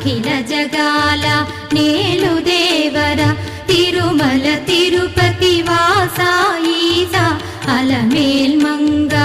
అఖిల జగాల నేలు దేవర తిరుమల తిరుపతి వాసా ఈసా అలమేల్ మంగ